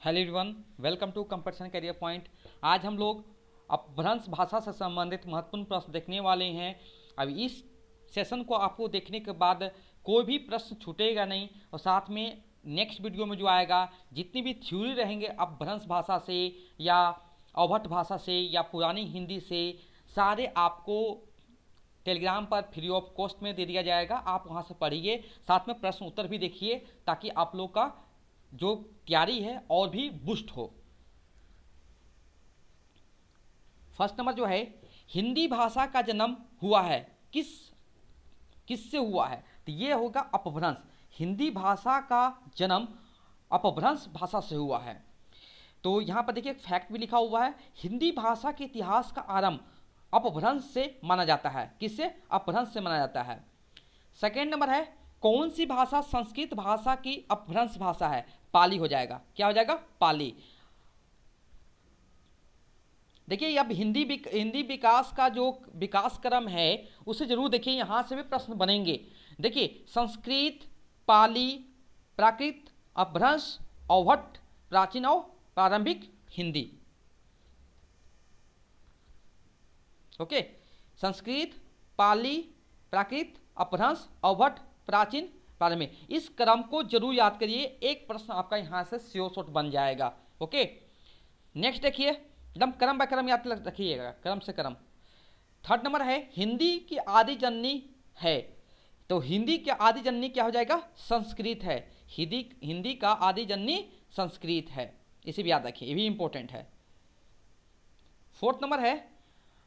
Hello everyone, welcome to Competition Career Point. आज हम लोग अपभ्रंश भाषा से संबंधित महत्वपूर्ण प्रश्न देखने वाले हैं। अब इस सेशन को आपको देखने के बाद कोई भी प्रश्न छूटेगा नहीं और साथ में नेक्स्ट वीडियो में जो आएगा जितनी भी थ्योरी रहेंगे अपभ्रंश भाषा से या अवहट भाषा से या पुरानी हिंदी से, सारे आपको टेलीग्राम पर फ्री ऑफ कॉस्ट में दे दिया जाएगा। आप वहाँ से पढ़िए, साथ में प्रश्न उत्तर भी देखिए ताकि आप लोग का जो तैयारी है और भी बूस्ट हो। फर्स्ट नंबर जो है, हिंदी भाषा का जन्म हुआ है किससे हुआ है? तो ये होगा अपभ्रंश। हिंदी भाषा का जन्म अपभ्रंश भाषा से हुआ है। तो यहाँ पर देखिए एक फैक्ट भी लिखा हुआ है, हिंदी भाषा के इतिहास का आरंभ अपभ्रंश से माना जाता है। किससे? अपभ्रंश से माना जाता है। सेकेंड नंबर है, कौन सी भाषा संस्कृत भाषा की अपभ्रंश भाषा है? पाली हो जाएगा। क्या हो जाएगा? पाली। देखिए अब हिंदी विकास का जो विकास क्रम है उसे जरूर देखिए, यहां से भी प्रश्न बनेंगे। देखिए संस्कृत, पाली, प्राकृत, अपभ्रंश, अवहट, प्राचीन और प्रारंभिक हिंदी। ओके, संस्कृत, पाली, प्राकृत, अपभ्रंश, अवहट, प्राचीन, प्रारंभिक। इस क्रम को जरूर याद करिए, एक प्रश्न आपका यहां से श्योर शॉट बन जाएगा। ओके, नेक्स्ट देखिए, एकदम क्रम बाय क्रम याद रखिएगा, क्रम से क्रम। थर्ड नंबर है, हिंदी की आदि जननी है। तो हिंदी की आदि जननी क्या हो जाएगा? संस्कृत है। हिंदी का आदि जननी संस्कृत है, इसे भी याद रखिए, ये भी इंपॉर्टेंट है। फोर्थ नंबर है,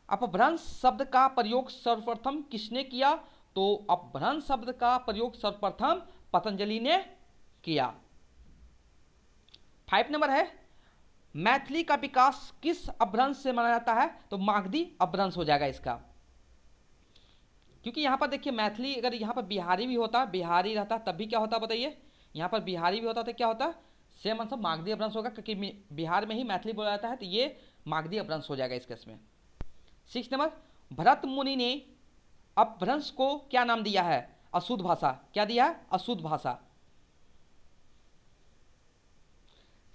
अपभ्रंश शब्द का प्रयोग सर्वप्रथम किसने किया? तो अपभ्रंश शब्द का प्रयोग सर्वप्रथम पतंजलि ने किया। 5 नंबर है, मैथिली का विकास किस अपभ्रंश से माना जाता है? तो मागधी अपभ्रंश हो जाएगा इसका। क्योंकि यहां पर देखिए मैथिली, अगर यहां पर बिहारी भी होता, बिहारी रहता तब भी क्या होता बताइए? यहां पर बिहारी भी होता तो क्या होता? सेम आंसर मागधी अपभ्रंश होगा, क्योंकि बिहार में ही मैथिली बोला जाता है, तो ये मागधी अपभ्रंश हो जाएगा इस केस में। 6 नंबर, भरत मुनि ने अपभ्रंश को क्या नाम दिया है? अशुद्ध भाषा। क्या दिया है? अशुद्ध भाषा।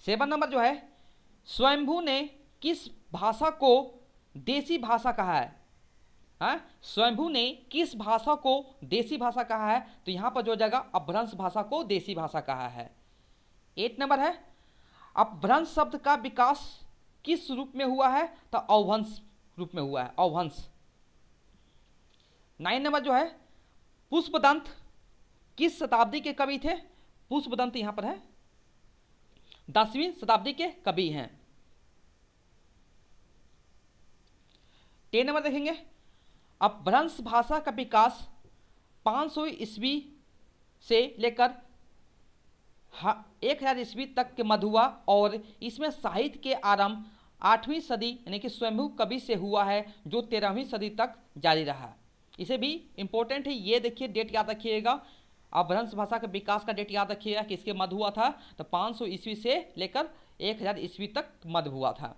7 नंबर जो है, स्वयंभू ने किस भाषा को देसी भाषा कहा है? स्वयंभू ने किस भाषा को देसी भाषा कहा है? तो यहां पर जो जाएगा अपभ्रंश भाषा को देसी भाषा कहा है। 8 नंबर है, अपभ्रंश शब्द का विकास किस रूप में हुआ है? तो अवभंश रूप में हुआ है, अवभंश। 9 नंबर जो है, पुष्पदंत किस शताब्दी के कवि थे? पुष्पदंत यहां पर है 10वीं शताब्दी के कवि हैं। 10 नंबर देखेंगे, अपभ्रंश भाषा का विकास 500 ईस्वी से लेकर 1000 ईस्वी तक के मध्य हुआ और इसमें साहित्य के आरंभ 8वीं सदी यानी कि स्वयंभू कवि से हुआ है, जो 13वीं सदी तक जारी रहा। इसे भी इंपॉर्टेंट है, ये देखिए डेट याद रखिएगा, अपभ्रंश भाषा के विकास का डेट याद रखिएगा कि इसके मध्य हुआ था। तो 500 ईस्वी से लेकर 1000 ईस्वी तक मध्य हुआ था।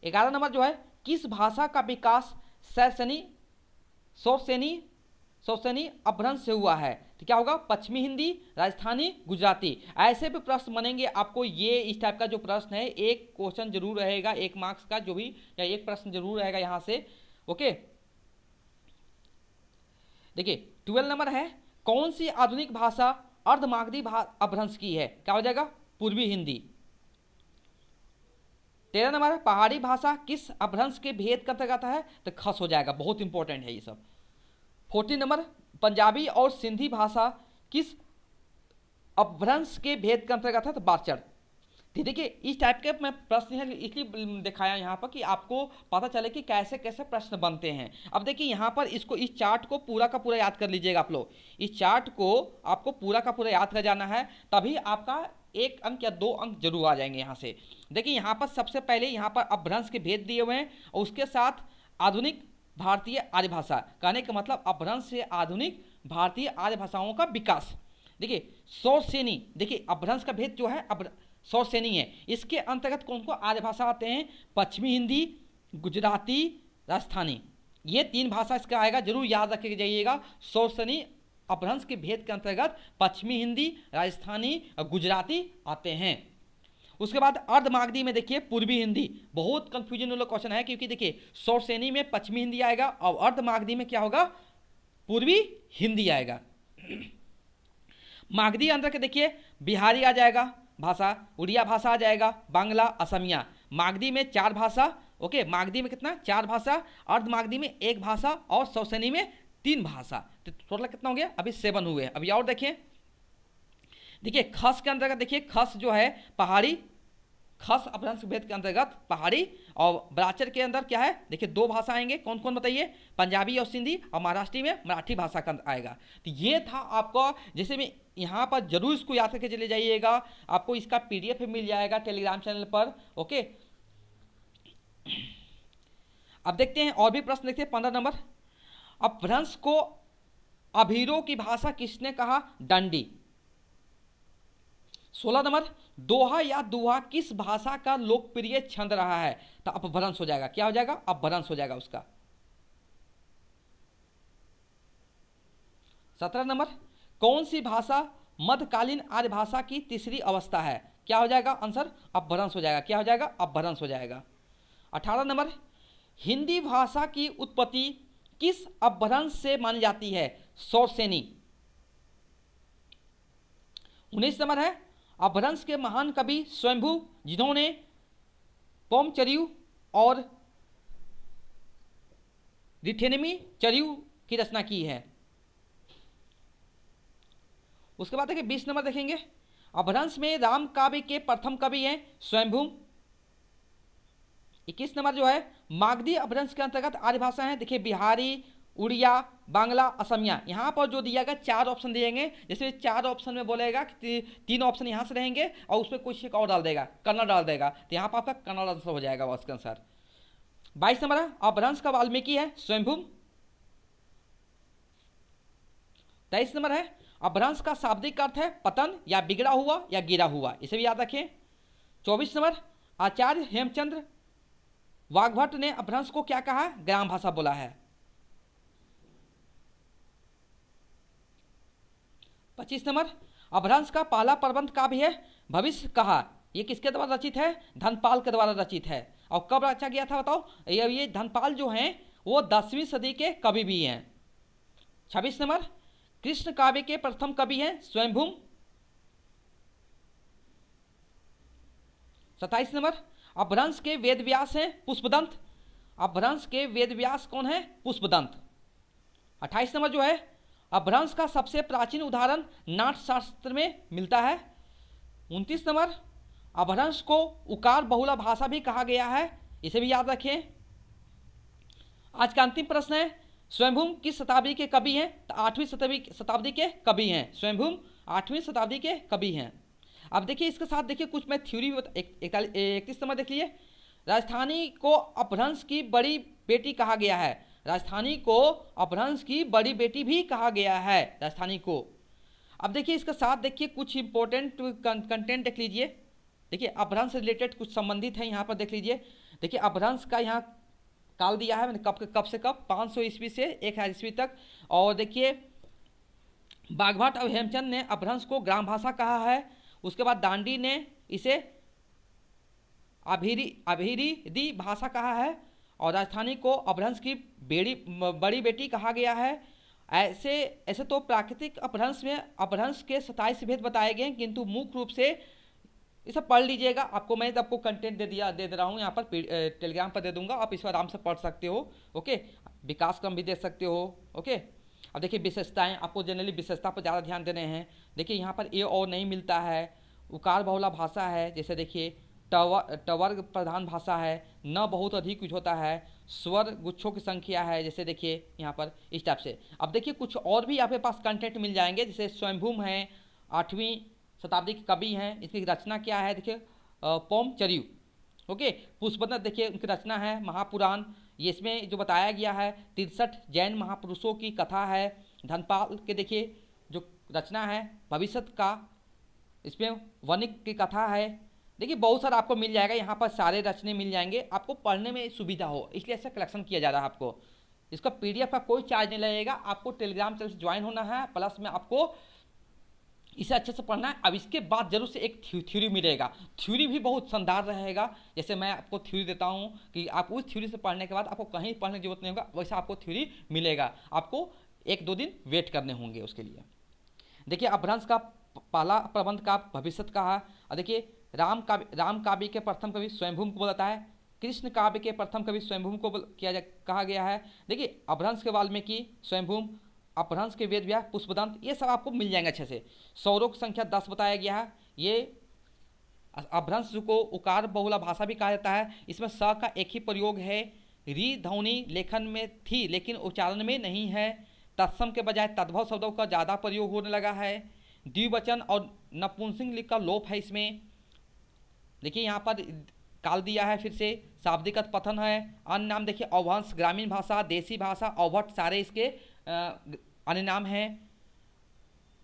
11 नंबर जो है, किस भाषा का विकास सौसेनी अपभ्रंश से हुआ है? तो क्या होगा? पश्चिमी हिंदी, राजस्थानी, गुजराती। ऐसे भी प्रश्न बनेंगे आपको। ये इस टाइप का जो प्रश्न है, एक क्वेश्चन जरूर रहेगा, 1 मार्क्स का जो भी, या एक प्रश्न जरूर रहेगा यहां से। ओके, देखिए 12 नंबर है, कौन सी आधुनिक भाषा अर्धमागधी अपभ्रंश की है? क्या हो जाएगा? पूर्वी हिंदी। 13 नंबर है, पहाड़ी भाषा किस अपभ्रंश के भेद का अंतर्गत है? तो खस हो जाएगा, बहुत इंपॉर्टेंट है ये सब। 14 नंबर, पंजाबी और सिंधी भाषा किस अपभ्रंश के भेद के अंतर्गत है? तो बाचड़। देखिए इस टाइप के मैं प्रश्न है इसलिए दिखाया यहाँ पर कि आपको पता चले कि कैसे कैसे प्रश्न बनते हैं। अब देखिए यहाँ पर इसको, इस चार्ट को पूरा का पूरा याद कर लीजिएगा आप लोग। इस चार्ट को आपको पूरा का पूरा याद कर जाना है, तभी आपका 1 अंक या 2 अंक जरूर आ जाएंगे यहाँ से। देखिए यहाँ पर सबसे पहले यहाँ पर अपभ्रंश के भेद दिए हुए हैं और उसके साथ आधुनिक भारतीय आर्य भाषा, कहने का मतलब अपभ्रंश से आधुनिक भारतीय आर्य भाषाओं का विकास। देखिए सौरसेनी, देखिए अपभ्रंश का भेद जो है सौरसेनी है, इसके अंतर्गत कौन को आर्य भाषा आते हैं? पश्चिमी हिंदी, गुजराती, राजस्थानी, ये 3 भाषा इसका आएगा, जरूर याद रख के जाइएगा। सौरसेनी अपभ्रंश के भेद के अंतर्गत पश्चिमी हिंदी, राजस्थानी और गुजराती आते हैं। उसके बाद अर्धमागधी में देखिए पूर्वी हिंदी, बहुत कंफ्यूजन वाला क्वेश्चन है क्योंकि देखिए शौरसेनी में पश्चिमी हिंदी आएगा और अर्धमागधी में क्या होगा, पूर्वी हिंदी आएगा। मागधी अंदर के देखिए बिहारी आ जाएगा भाषा, उड़िया भाषा आ जाएगा, बांग्ला, असमिया। मागधी में 4 भाषा, ओके, मागधी में कितना 4 भाषा, अर्धमागधी में 1 भाषा और शौरसेनी में 3 भाषा। तो टोटल कितना हो गया, अभी 7 हुए। अभी और देखिए खस के अंतर्गत देखिए खस जो है पहाड़ी, खस अपभ्रंश भेद के अंतर्गत पहाड़ी, और बराचर के अंदर क्या है देखिए 2 भाषा आएंगे, कौन कौन बताइए, पंजाबी और सिंधी, और महाराष्ट्री में मराठी भाषा का आएगा। तो ये था आपको, जैसे में यहाँ पर जरूर इसको याद करके चले जाइएगा, आपको इसका PDF मिल जाएगा टेलीग्राम चैनल पर, ओके। अब देखते हैं और भी प्रश्न, देखते हैं 15 नंबर, अपभ्रंश को अभीरों की भाषा किसने कहा, डंडी। 16 नंबर, दोहा या दुहा किस भाषा का लोकप्रिय छंद रहा है, तो अपभ्रंश हो जाएगा, क्या हो जाएगा, अपभ्रंश हो जाएगा उसका। 17 नंबर, कौन सी भाषा मध्यकालीन आर्य भाषा की तीसरी अवस्था है, क्या हो जाएगा आंसर, अपभ्रंश हो जाएगा, क्या हो जाएगा, अपभ्रंश हो जाएगा। 18 नंबर, हिंदी भाषा की उत्पत्ति किस अपभ्रंश से मानी जाती है, शौरसेनी। 19 नंबर है, अपभ्रंश के महान कवि स्वयंभू जिन्होंने पौमचरियु और रिठेनमी चरियु की रचना की है। उसके बाद देखिए 20 नंबर देखेंगे, अपभ्रंश में राम काव्य के प्रथम कवि हैं स्वयंभू। 21 नंबर जो है, मागधी अपभ्रंश के अंतर्गत आर्य भाषा है, देखिए बिहारी, उड़िया, बांग्ला, असमिया। यहाँ पर जो दिया गया 4 ऑप्शन दिएंगे, जैसे 4 ऑप्शन में बोलेगा कि 3 ऑप्शन यहाँ से रहेंगे और उसमें कुछ एक और डाल देगा, कन्नड़ डाल देगा, तो यहाँ पर आपका कन्नड़ आंसर हो जाएगा उसके अनुसार। 22 नंबर है, अपभ्रंश का वाल्मीकि है स्वयंभू। 23 नंबर है, अपभ्रंश का शाब्दिक अर्थ है पतन या बिगड़ा हुआ या गिरा हुआ, इसे भी याद रखें। 24 नंबर, आचार्य हेमचंद्र वाग्भट ने अपभ्रंश को क्या कहा, ग्राम भाषा बोला है। 25 नंबर, अपभ्रंश का पहला प्रबंध काव्य है भविष्य कहा, ये किसके द्वारा रचित है, धनपाल के द्वारा रचित है। और कब रचा गया था बताओ, ये धनपाल जो हैं वो 10वीं सदी के कवि भी हैं। 26 नंबर, कृष्ण काव्य के प्रथम कवि हैं स्वयंभू। 27 नंबर, अपभ्रंश के वेदव्यास हैं पुष्पदंत। अपभ्रंश के वेदव्यास कौन है, पुष्पदंत। 28 नंबर जो है, अपभ्रंश का सबसे प्राचीन उदाहरण नाट्यशास्त्र में मिलता है। 29 नंबर, अपभ्रंश को उकार बहुला भाषा भी कहा गया है, इसे भी याद रखें। आज का अंतिम प्रश्न है, स्वयंभू किस शताब्दी के कवि हैं, तो 8वीं शताब्दी के कवि हैं स्वयंभू, 8वीं शताब्दी के कवि हैं। अब देखिए इसके साथ देखिए कुछ मैं थ्योरी 31 नंबर देख लीजिए, राजस्थानी को अपभ्रंश की बड़ी बेटी कहा गया है, राजस्थानी को अपभ्रंश की बड़ी बेटी भी कहा गया है राजस्थानी को। अब देखिए इसके साथ देखिए कुछ इंपॉर्टेंट कंटेंट देख लीजिए, देखिए अपभ्रंश से रिलेटेड कुछ संबंधित है यहाँ पर देख लीजिए। देखिए अपभ्रंश का यहाँ काल दिया है, मैंने कब से कब 500 ईस्वी से 1000 ईस्वी तक। और देखिए बागभट और हेमचंद ने अपभ्रंश को ग्राम भाषा कहा है। उसके बाद दांडी ने इसे अभिरीदी भाषा कहा है और राजस्थानी को अपभ्रंश की बड़ी बेटी कहा गया है। ऐसे तो प्राकृतिक अपभ्रंश में अपभ्रंश के 27 भेद बताए गए हैं, किंतु मुख्य रूप से इसे पढ़ लीजिएगा। मैं आपको कंटेंट दे रहा हूँ यहाँ पर टेलीग्राम पर दे दूंगा, आप इसे आराम से पढ़ सकते हो। ओके, विकास क्रम भी देख सकते हो। ओके, अब देखिए विशेषताएं, आपको जनरली विशेषता पर ज़्यादा ध्यान देने हैं। देखिए यहाँ पर ए और नहीं मिलता है, उकार बहुला भाषा है, जैसे देखिए टवर्ग प्रधान भाषा है, न बहुत अधिक कुछ होता है, स्वर गुच्छों की संख्या है, जैसे देखिए यहाँ पर इस टाइप से। अब देखिए कुछ और भी आपके पास कंटेंट मिल जाएंगे, जैसे स्वयंभू हैं, 8वीं शताब्दी के कवि हैं, इसकी रचना क्या है देखिए पौमचरियु। ओके, पुष्पदंत देखिए उनकी रचना है महापुराण, ये इसमें जो बताया गया है 63 जैन महापुरुषों की कथा है। धनपाल के देखिए जो रचना है भविष्य का, इसमें वनिक की कथा है। देखिए बहुत सारा आपको मिल जाएगा, यहाँ पर सारे रचने मिल जाएंगे, आपको पढ़ने में सुविधा हो इसलिए ऐसा कलेक्शन किया जा रहा है। आपको इसका PDF का कोई चार्ज नहीं लगेगा, आपको टेलीग्राम चैनल से ज्वाइन होना है, प्लस में आपको इसे अच्छे से पढ़ना है। अब इसके बाद जरूर से एक थ्योरी मिलेगा, थ्योरी भी बहुत शानदार रहेगा। जैसे मैं आपको थ्योरी देता हूँ कि आप उस थ्योरी से पढ़ने के बाद आपको कहीं पढ़ने की जरूरत नहीं होगा, वैसा आपको थ्योरी मिलेगा। आपको 1-2 दिन वेट करने होंगे उसके लिए। देखिए अपभ्रंश का पहला प्रबंध का भविष्य का है। और देखिए राम काव्य के प्रथम कवि स्वयंभूम को बोलता है, कृष्ण काव्य के प्रथम कवि स्वयंभूम को कहा गया है। देखिए अपभ्रंश के वाल्मीकि, स्वयंभूम, अपभ्रंश के वेद व्यास, पुष्पदंत, ये सब आपको मिल जाएंगे अच्छे से। स्वरों की संख्या 10 बताया गया है। ये अपभ्रंश को उकार बहुला भाषा भी कहा जाता है। इसमें स का एक ही प्रयोग है। री ध्वनि लेखन में थी लेकिन उच्चारण में नहीं है। तत्सम के बजाय तद्भव शब्दों का ज़्यादा प्रयोग होने लगा है। द्विवचन और नपुंसकलिंग का लोप है इसमें। देखिए यहाँ पर काल दिया है, फिर से शाब्दिक पथन है। अन्य नाम देखिए अवंश, ग्रामीण भाषा, देसी भाषा, अवट, सारे इसके अन्य नाम हैं।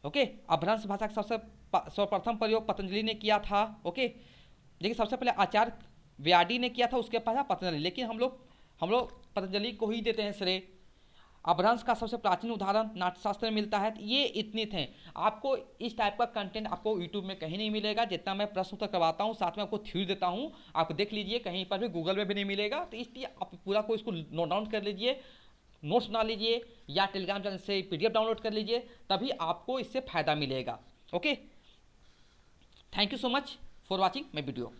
ओके, अपभ्रंश भाषा का सर्वप्रथम प्रयोग पतंजलि ने किया था। ओके, देखिए सबसे पहले आचार्य व्याडी ने किया था, उसके बाद पतंजलि, लेकिन हम लोग पतंजलि को ही देते हैं श्रेय। अपभ्रंश का सबसे प्राचीन उदाहरण नाट्यशास्त्र में मिलता है। तो ये इतने थे। आपको इस टाइप का कंटेंट आपको यूट्यूब में कहीं नहीं मिलेगा। जितना मैं प्रश्न उत्तर करवाता हूँ, साथ में आपको थ्योरी देता हूँ, आप देख लीजिए, कहीं पर भी गूगल में भी नहीं मिलेगा। तो इसलिए आप पूरा को इसको नोट डाउन कर लीजिए, नोट्स बना लीजिए, या टेलीग्राम चैनल से PDF डाउनलोड कर लीजिए, तभी आपको इससे फ़ायदा मिलेगा। Okay, thank you so much for watching my video.